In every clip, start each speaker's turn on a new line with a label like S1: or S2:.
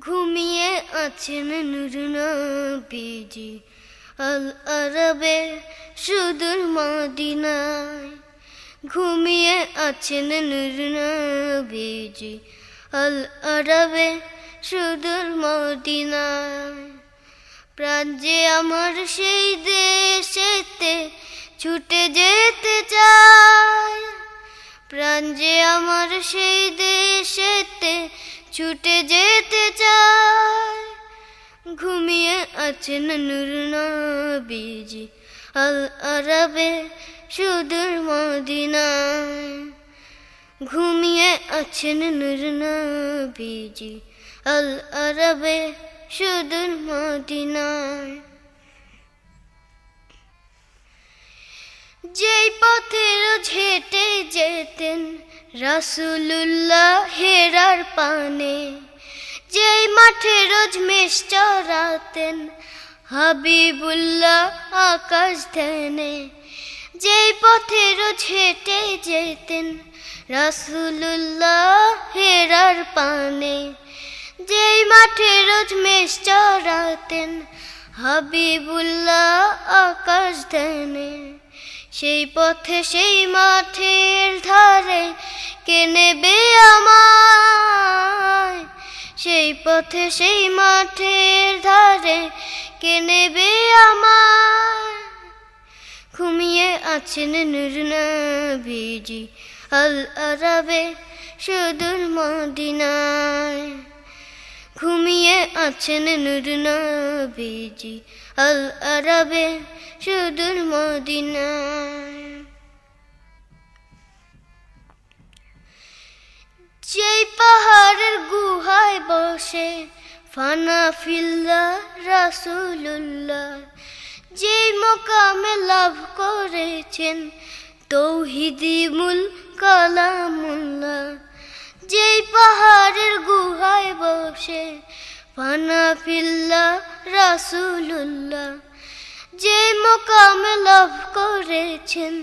S1: ঘুমিয়ে আছেন নূর নবীজি আল আরবে সুদূর মদিনায়। ঘুমিয়ে আছেন নূর নবীজি আল আরবে সুদূর মদিনায়। প্রাণ যে আমার সেই দেশেতে ছুটে যেতে চায়, প্রাণ যে আমার সেই দেশেতে ছুটে যেতে চায়। ঘুমিয়ে আছেন নূর নবীজি আল আরবে সুদূর মদিনায়। ঘুমিয়ে আছেন নূর নবীজি আল আরবে সুদূর মদিনায়। যেই পথে রোজ হেঁটে যেতেন রাসূলুল্লাহ হেরার পানে, যেই মাঠে রোজ মেষ চরাতেন হাবিবুল্লাহ আকাশ ধ্যানে। যেই পথে রোজ হেঁটে যেতেন রাসূলুল্লাহ হেরার পানে, যেই মাঠে রোজ মেষ চরাতেন হাবিবুল্লাহ আকাশ ধ্যানে। সেই পথে সেই মাঠের ধারে কে নেবে আমায়, সেই পথে সেই মাঠের ধারে কে নেবে আমায়। ঘুমিয়ে আছেন নূর নবীজি আল আরবে সুদূর মদিনায়। ঘুমিয়ে আছেন নূর নবীজি আল আরবে সুদূর মদিনায়। যেই পাহাড়ের গুহায় বসে ফানা ফিল্লাহ রাসূলুল্লাহ, যেই মোকামে লাভ করেছেন তৌহিদি মূল কালামুল্লাহ। যেই পাহাড়ের গুহায় বসে ফানা ফিল্লাহ রাসূলুল্লাহ, যে মোকামে লাভ করেছেন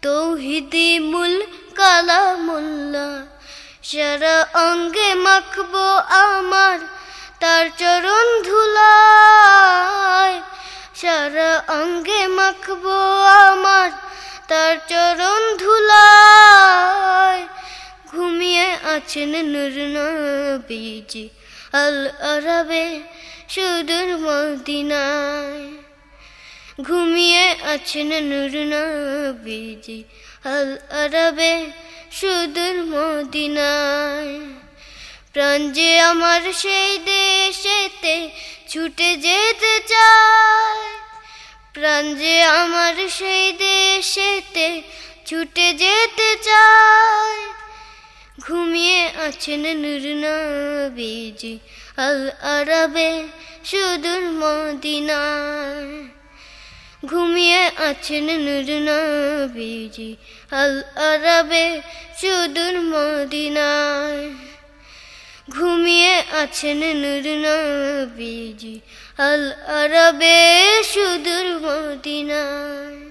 S1: তৌহিদি মূল কালামুল্লাহ। সারা অঙ্গে মাখবো আমার তার চরণ ধুলায়, সারা অঙ্গে মাখবো আমার তার চরণ ধুলায়। ঘুমিয়ে আছেন নূর নবীজি আল আরবে সুদূর মদিনায়। ঘুমিয়ে আছেন নূর নবীজি আল আরবে সুদূর মদিনায়। প্রাণ যে আমার সেই দেশেতে ছুটে যেতে চায়, প্রাণ যে আমার সেই দেশেতে ছুটে যেতে চায়। ঘুমিয়ে আছেন নূর নবীজি আল আরবে সুদূর মদিনায়। ঘুমিয়ে আছেন নূর নবীজি আল আরবে সুদূর মদিনায়। ঘুমিয়ে আছেন নূর নবীজি আল আরবে সুদূর মদিনায়।